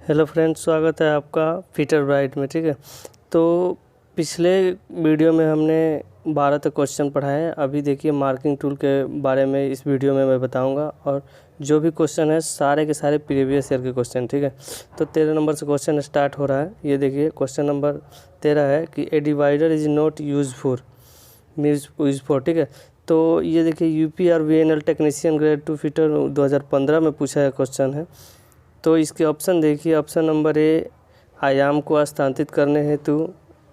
Hello friends, स्वागत है आपका फीटर ब्राइट में। ठीक है, तो पिछले वीडियो में हमने 12 तक क्वेश्चन पढ़ा है। अभी देखिए मार्किंग टूल के बारे में इस वीडियो में मैं बताऊंगा, और जो भी क्वेश्चन है सारे के सारे प्रीवियस ईयर के क्वेश्चन। ठीक है, तो 13 नंबर से क्वेश्चन स्टार्ट हो रहा है। ये देखिए क्वेश्चन नंबर 13 है कि ए डिवाइडर इज़ नॉट यूजफुल। ठीक है, तो ये देखिए यूपी और वीएनएल टेक्नीशियन ग्रेड 2 फीटर 2015 में पूछा है क्वेश्चन है। तो इसके ऑप्शन देखिए, ऑप्शन नंबर ए आयाम को स्थानांतरित करने हेतु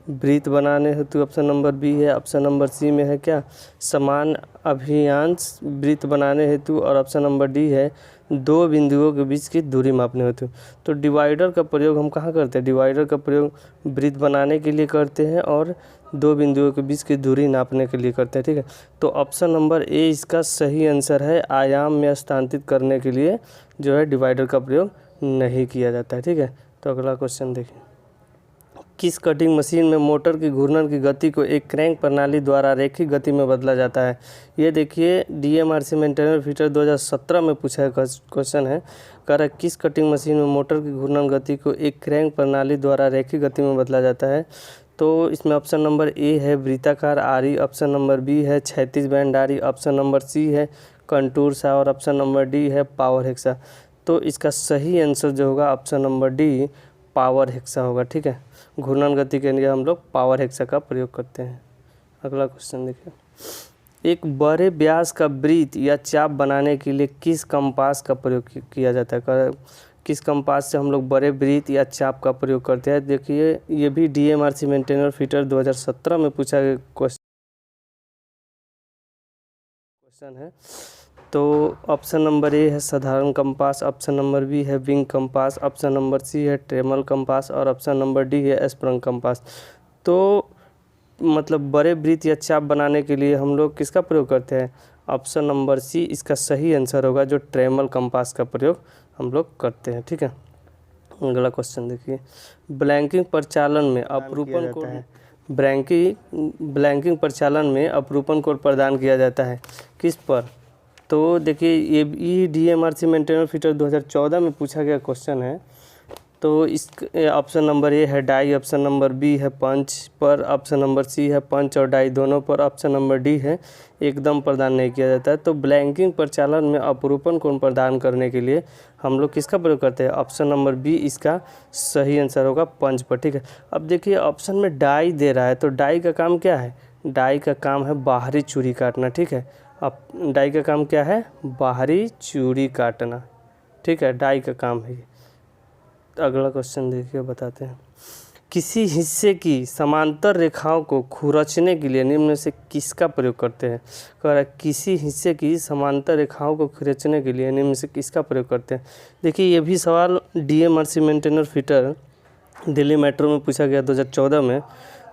वृत्त बनाने हेतु, ऑप्शन नंबर बी है, ऑप्शन नंबर सी में है क्या समान अभियांश वृत्त बनाने हेतु, और ऑप्शन नंबर डी है दो बिंदुओं के बीच की दूरी मापने हेतु। तो डिवाइडर का प्रयोग हम कहाँ करते हैं? डिवाइडर का प्रयोग वृत्त बनाने के लिए करते हैं और दो बिंदुओं के बीच की दूरी नापने के लिए करते हैं। ठीक है, तो ऑप्शन नंबर ए इसका सही आंसर है। आयाम में स्थानांतरित करने के लिए जो है डिवाइडर का प्रयोग नहीं किया जाता है। ठीक है, तो अगला क्वेश्चन देखिए, किस कटिंग मशीन में मोटर की घूर्णन की गति को एक क्रैंक प्रणाली द्वारा रैखिक गति में बदला जाता है? ये देखिए डीएमआरसी मेंटेनर फीटर 2017 में पूछा है क्वेश्चन है। कह रहा है किस कटिंग मशीन में मोटर की घूर्णन गति को एक क्रैंक प्रणाली द्वारा रैखिक गति में बदला जाता है? तो इसमें ऑप्शन नंबर ए है वृत्ताकार आरी, ऑप्शन नंबर बी है क्षैतिज बैंड आरी, ऑप्शन नंबर सी है कंटूर सा, और ऑप्शन नंबर डी है पावर हेक्सा। तो इसका सही आंसर जो होगा option number D power hexa होगा। ठीक है, घूर्णन गति के लिए हम लोग पावर हेक्सा का प्रयोग करते हैं। अगला क्वेश्चन देखिए, एक बड़े व्यास का वृत्त या चाप बनाने के लिए किस कंपास का प्रयोग किया जाता है? किस कंपास से हम लोग बड़े वृत्त या चाप का प्रयोग करते हैं? देखिए ये भी डीएमआरसी मेंटेनर फीटर 2017 में पूछा गया क्वेश्चन है। तो ऑप्शन नंबर ए है साधारण कंपास, ऑप्शन नंबर बी है wing compass, option number C है ट्रेमल कंपास, और ऑप्शन नंबर डी है स्प्रंग कंपास। तो मतलब बड़े वृत्त या चाप बनाने के लिए हम लोग किसका प्रयोग करते हैं? ऑप्शन नंबर सी इसका सही आंसर होगा, जो ट्रेमल कंपास का प्रयोग हम लोग करते हैं। ठीक है, अगला क्वेश्चन देखिए, ब्लैंकिंग प्रचालन में अपरूपण कोड ब्लैंकिंग प्रचालन में अपरूपण कोड प्रदान किया जाता है किस पर? तो देखिए ये डीएमआरसी मेंटेनर फीटर 2014 में पूछा गया क्वेश्चन है। तो इस ऑप्शन नंबर ए है डाई, ऑप्शन नंबर बी है पंच पर, ऑप्शन नंबर सी है पंच और डाई दोनों पर, ऑप्शन नंबर डी है एकदम प्रदान नहीं किया जाता है। तो ब्लैंकिंग प्रचालन में अपरूपण कोण प्रदान करने के लिए हम लोग किसका प्रयोग करते हैं? ऑप्शन नंबर बी इसका सही आंसर होगा पंच पर। ठीक है, अब देखिए ऑप्शन में डाई दे रहा है, तो डाई का काम क्या है? डाई का काम है बाहरी चूड़ी काटना। ठीक है, अब डाई का काम क्या है? बाहरी चूड़ी काटना। ठीक है, डाई का काम है। अगला क्वेश्चन देखिए, बताते हैं, किसी हिस्से की समांतर रेखाओं को खुरचने के लिए निम्न में से किसका प्रयोग करते हैं? कह रहा है किसी हिस्से की समांतर रेखाओं को खुरचने के लिए निम्न में से किसका प्रयोग करते हैं? देखिए ये भी सवाल DMRC maintainer fitter Delhi metro में पूछा गया 2014 में।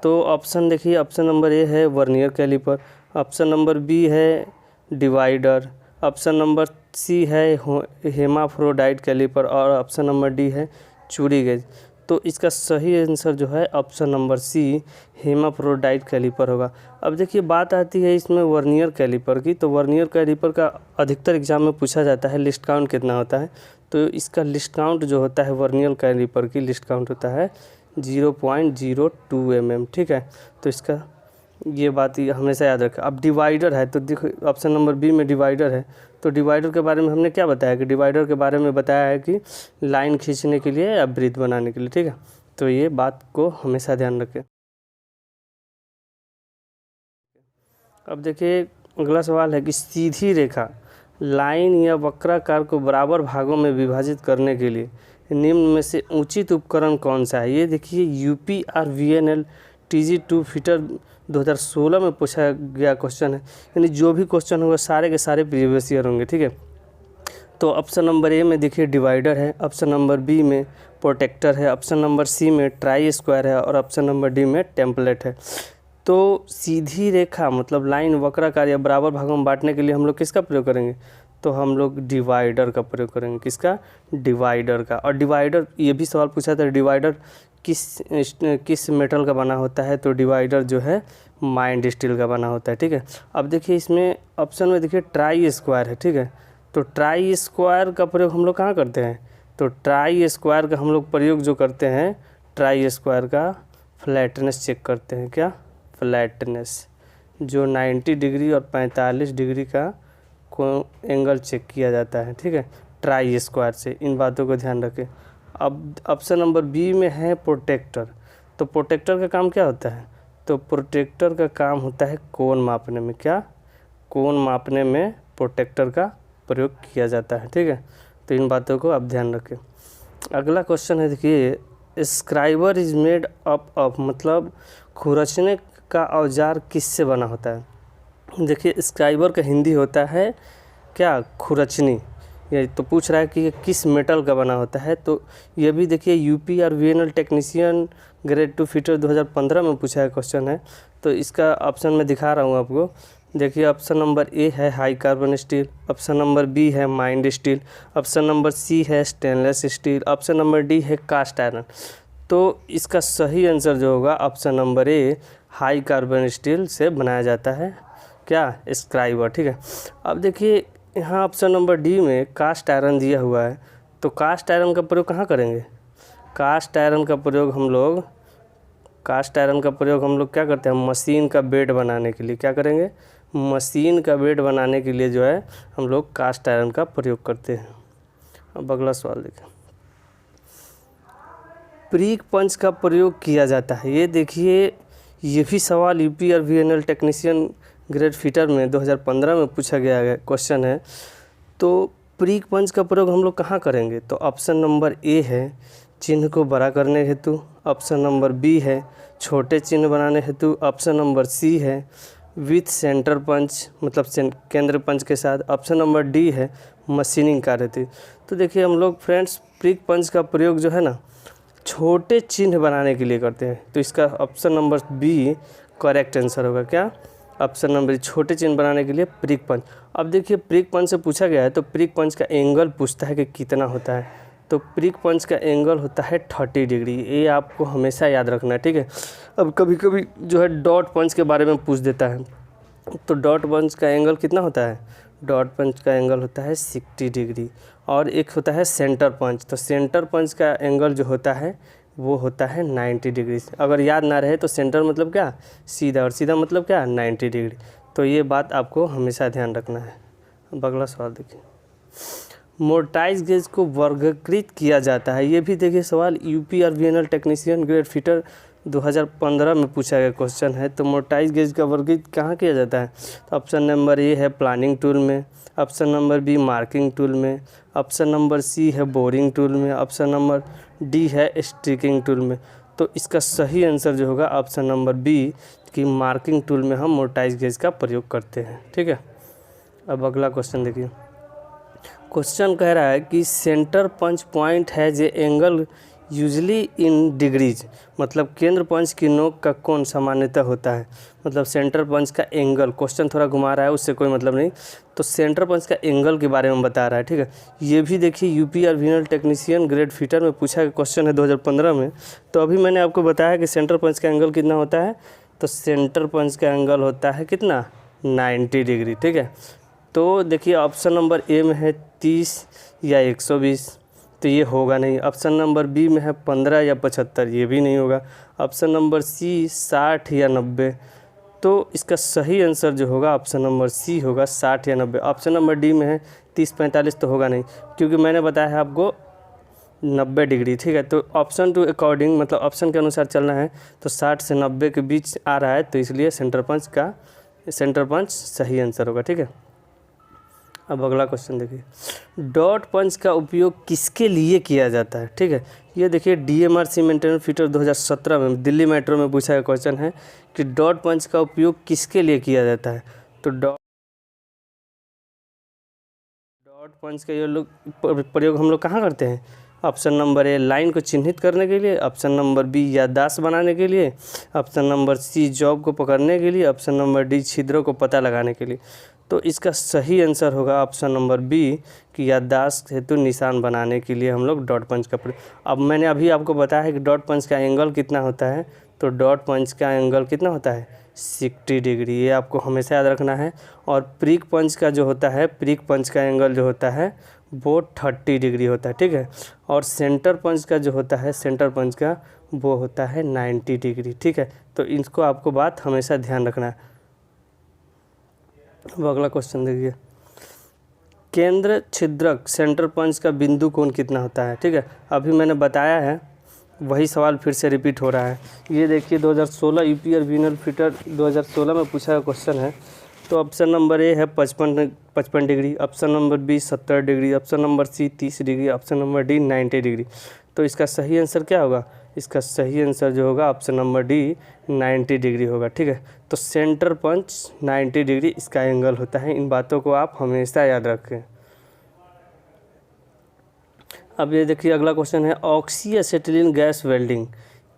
तो ऑप्शन देखिए, ऑप्शन नंबर ए है vernier caliper, option number B है डिवाइडर, ऑप्शन नंबर सी है हेमाफ्रोडाइट कैलिपर, और ऑप्शन नंबर डी है चूड़ी गेज। तो इसका सही आंसर जो है option number C hermaphrodite caliper होगा। अब देखिए बात आती है इसमें वर्नियर कैलिपर की। तो वर्नियर कैलिपर का अधिकतर एग्जाम में पूछा जाता है लिस्ट काउंट कितना होता है। तो इसका लिस्ट काउंट जो होता है वर्नियर कैलिपर की लिस्ट काउंट होता है 0.02 mm। ठीक है, तो इसका ये बात हमेशा याद रखें। अब डिवाइडर है, तो देखो ऑप्शन नंबर बी में डिवाइडर है। तो डिवाइडर के बारे में हमने क्या बताया कि डिवाइडर के बारे में बताया है कि लाइन खींचने के लिए या वृत्त बनाने के लिए। ठीक है, तो ये बात को हमेशा ध्यान रखें। अब देखिए अगला सवाल है कि सीधी रेखा लाइन या वक्राकार को बराबर भागों में विभाजित करने के लिए निम्न में से उचित उपकरण कौन सा है? ये देखिए यूपी और वीएनएल TG2 फीटर 2016 में पूछा गया क्वेश्चन है। यानी जो भी क्वेश्चन होगा सारे के सारे प्रीवियस ईयर होंगे। ठीक है, तो ऑप्शन नंबर ए में देखिए डिवाइडर है, ऑप्शन नंबर बी में प्रोटेक्टर है, ऑप्शन नंबर सी में ट्राई स्क्वायर है, और ऑप्शन नंबर डी में टेम्पलेट है। तो सीधी रेखा मतलब लाइन वक्राकार या बराबर भागों में बांटने के लिए हम लोग किसका प्रयोग करेंगे? तो हम लोग डिवाइडर का प्रयोग करेंगे। किसका? डिवाइडर का। और डिवाइडर ये भी सवाल पूछा था, डिवाइडर किस मेटल का बना होता है? तो डिवाइडर जो है माइंड स्टील का बना होता है। ठीक है, अब देखिए इसमें ऑप्शन में देखिए ट्राई स्क्वायर है। ठीक है, तो ट्राई स्क्वायर का प्रयोग हम लोग कहाँ करते हैं? तो ट्राई स्क्वायर का हम लोग प्रयोग जो करते हैं, ट्राई स्क्वायर का फ्लैटनेस चेक करते हैं। क्या? फ्लैटनेस, जो 90 डिग्री और 45 डिग्री का एंगल चेक किया जाता है, ठीक है, ट्राई स्क्वायर से। इन बातों को ध्यान रखें। अब ऑप्शन नंबर बी में है प्रोटेक्टर। तो प्रोटेक्टर का काम क्या होता है? तो प्रोटेक्टर का काम होता है कोण मापने में। क्या? कोण मापने में प्रोटेक्टर का प्रयोग किया जाता है, ठीक है। तो इन बातों को आप ध्यान रखें। अगला क्वेश्चन है, देखिए, scriber is made up of, मतलब खुरचने का औजार किससे बना होता है? देखिए, स्क्राइबर का हिंदी होता है क्या? खुरचनी। ये तो पूछ रहा है कि ये किस मेटल का बना होता है। तो ये भी देखिए यूपी और वीएनएल टेक्नीशियन ग्रेड 2 फिटर 2015 में पूछा है क्वेश्चन है। तो इसका ऑप्शन मैं दिखा रहा हूँ आपको। देखिए, ऑप्शन नंबर ए है high carbon steel, option number B है mild steel, option number C है stainless steel, option number D है कास्ट आयरन। तो इसका सही आंसर जो होगा option number A, high carbon steel से बनाया जाता है क्या? स्क्राइबर, ठीक है। अब देखिए यहाँ ऑप्शन नंबर डी में कास्ट आयरन दिया हुआ है। तो कास्ट आयरन का प्रयोग कहाँ करेंगे? कास्ट आयरन का प्रयोग हम लोग क्या करते हैं? मशीन का बेड बनाने के लिए। क्या करेंगे? मशीन का बेड बनाने के लिए जो है हम लोग कास्ट आयरन का प्रयोग करते हैं। अब अगला सवाल देखें, प्रीक पंच का प्रयोग किया जाता है। ये देखिए, ये भी सवाल यूपी और वीएनएल टेक्नीशियन ग्रेड फिटर में 2015 में पूछा गया है क्वेश्चन है। तो प्रीक पंच का प्रयोग हम लोग कहाँ करेंगे? तो ऑप्शन नंबर ए है चिन्ह को बड़ा करने हेतु, ऑप्शन नंबर बी है छोटे चिन्ह बनाने हेतु, ऑप्शन नंबर सी है विथ सेंटर पंच, मतलब केंद्र पंच के साथ, ऑप्शन नंबर डी है मशीनिंग कार्य हेतु। तो देखिए हम लोग फ्रेंड्स प्रीक पंच का प्रयोग जो है ना छोटे चिन्ह बनाने के लिए करते हैं। तो इसका option number B correct answer होगा। क्या? ऑप्शन नंबर छोटे चिन्ह बनाने के लिए प्रीक पंच। अब देखिए प्रीक पंच से पूछा गया है तो प्रीक पंच का एंगल पूछता है कि कितना होता है। तो प्रीक पंच का एंगल होता है 30 डिग्री। ये आपको हमेशा याद रखना है, ठीक है। अब कभी कभी जो है डॉट पंच के बारे में पूछ देता है। तो डॉट पंच का एंगल कितना होता है? डॉट पंच का एंगल होता है 60 डिग्री। और एक होता है सेंटर पंच। तो सेंटर पंच का एंगल जो होता है वो होता है 90 डिग्री। अगर याद ना रहे तो सेंटर मतलब क्या? सीधा, और सीधा मतलब क्या? 90 डिग्री। तो ये बात आपको हमेशा ध्यान रखना है। अब अगला सवाल देखिए, मोर्टाइज गेज को वर्गीकृत किया जाता है। ये भी देखिए सवाल यूपी और वीएनएल टेक्नीशियन ग्रेड फिटर 2015 में पूछा गया क्वेश्चन है। तो मोर्टाइज गेज का वर्गीकृत कहाँ किया जाता है? तो ऑप्शन नंबर ए है प्लानिंग टूल में, option number B marking tool में, ऑप्शन नंबर सी है बोरिंग टूल में, ऑप्शन नंबर डी है स्टिकिंग टूल में। तो इसका सही आंसर जो होगा ऑप्शन नंबर बी कि मार्किंग टूल में हम मोर्टाइज गेज का प्रयोग करते हैं, ठीक है। अब अगला क्वेश्चन देखिए, क्वेश्चन कह रहा है कि सेंटर पंच पॉइंट है जे एंगल यूजली इन डिग्रीज, मतलब केंद्र पंच की नोक का कोण सामान्यतः होता है। मतलब सेंटर पंच का एंगल, क्वेश्चन थोड़ा घुमा रहा है, उससे कोई मतलब नहीं। तो सेंटर पंच का एंगल के बारे में बता रहा है, ठीक है। ये भी देखिए यूपी और वीएनएल टेक्नीशियन ग्रेड फिटर में पूछा गया क्वेश्चन है 2015 में। तो अभी मैंने आपको बताया कि सेंटर पंच का एंगल कितना होता है। तो सेंटर पंच का एंगल होता है कितना? 90 डिग्री, ठीक है। तो देखिए ऑप्शन नंबर ए में है 30 या 120, तो ये होगा नहीं। ऑप्शन नंबर बी में है 15 या 75, ये भी नहीं होगा। ऑप्शन नंबर सी 60 या 90। तो इसका सही आंसर जो होगा ऑप्शन नंबर सी होगा 60 या 90। ऑप्शन नंबर डी में है 30-45, तो होगा नहीं, क्योंकि मैंने बताया है आपको 90 डिग्री, ठीक है। तो ऑप्शन टू अकॉर्डिंग, मतलब ऑप्शन के अनुसार चलना है। तो 60 से 90 के बीच आ रहा है, तो इसलिए सेंटर पंच सही आंसर होगा, ठीक है। अब अगला क्वेश्चन देखिए, डॉट पंच का उपयोग किसके लिए किया जाता है, ठीक है। ये देखिए डीएमआरसी मेंटेनेंस फिटर 2017 में दिल्ली मेट्रो में पूछा गया क्वेश्चन है कि डॉट पंच का उपयोग किसके लिए किया जाता है। तो डॉट पंच का ये लोग प्रयोग हम लोग कहाँ करते हैं? ऑप्शन नंबर ए लाइन को चिन्हित करने के लिए, ऑप्शन नंबर बी याददाश्त बनाने के लिए, ऑप्शन नंबर सी जॉब को पकड़ने के लिए, ऑप्शन नंबर डी छिद्रों को पता लगाने के लिए। तो इसका सही आंसर होगा ऑप्शन नंबर बी कि याददाश्त हेतु निशान बनाने के लिए हम लोग डॉट पंच का प्रयोग। अब मैंने अभी आपको बताया है कि डॉट पंच का एंगल कितना होता है। तो डॉट पंच का एंगल कितना होता है? 60 डिग्री। ये आपको हमेशा याद रखना है। और प्रीक पंच का जो होता है, प्रीक पंच का एंगल जो होता है वो 30 डिग्री होता है, ठीक है। और सेंटर पंच का जो होता है, सेंटर पंच का वो होता है 90 डिग्री, ठीक है। तो इसको आपको बात हमेशा ध्यान रखना है। अब अगला क्वेश्चन देखिए, केंद्र छिद्रक सेंटर पंच का बिंदु कोण कितना होता है, ठीक है। अभी मैंने बताया है, वही सवाल फिर से रिपीट हो रहा है। ये देखिए 2016 यूपी रिजनल फिटर 2016 में पूछा हुआ क्वेश्चन है। तो ऑप्शन नंबर ए है 55 degree, option number B 70 degree, option number C 30 degree, option number D 90 degree. तो इसका सही आंसर क्या होगा? इसका सही आंसर जो होगा ऑप्शन नंबर डी 90 डिग्री होगा, ठीक है। तो सेंटर पंच 90 डिग्री इसका एंगल होता है। इन बातों को आप हमेशा याद रखें। अब ये देखिए अगला क्वेश्चन है, ऑक्सी एसिटिलीन गैस वेल्डिंग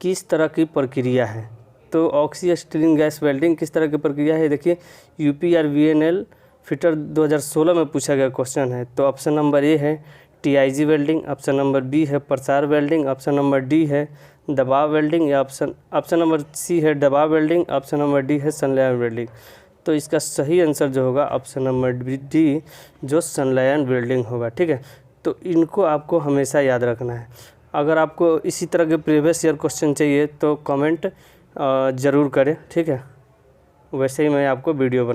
किस तरह की प्रक्रिया है? तो ऑक्सी एसिटिलीन गैस वेल्डिंग किस तरह की प्रक्रिया है? देखिए यूपीआरवीएनएल फिटर 2016 में पूछा गया क्वेश्चन है। तो ऑप्शन नंबर ए है TIG welding, option number B है pressure welding, option number D है दबाव वेल्डिंग, या ऑप्शन नंबर सी है दबाव वेल्डिंग, ऑप्शन नंबर डी है संलयन वेल्डिंग। तो इसका सही आंसर जो होगा ऑप्शन नंबर डी जो संलयन वेल्डिंग होगा, ठीक है। तो इनको आपको हमेशा याद रखना है। अगर आपको इसी तरह के प्रीवियस ईयर क्वेश्चन चाहिए तो कमेंट ज़रूर करें, ठीक है। वैसे ही मैं आपको वीडियो बना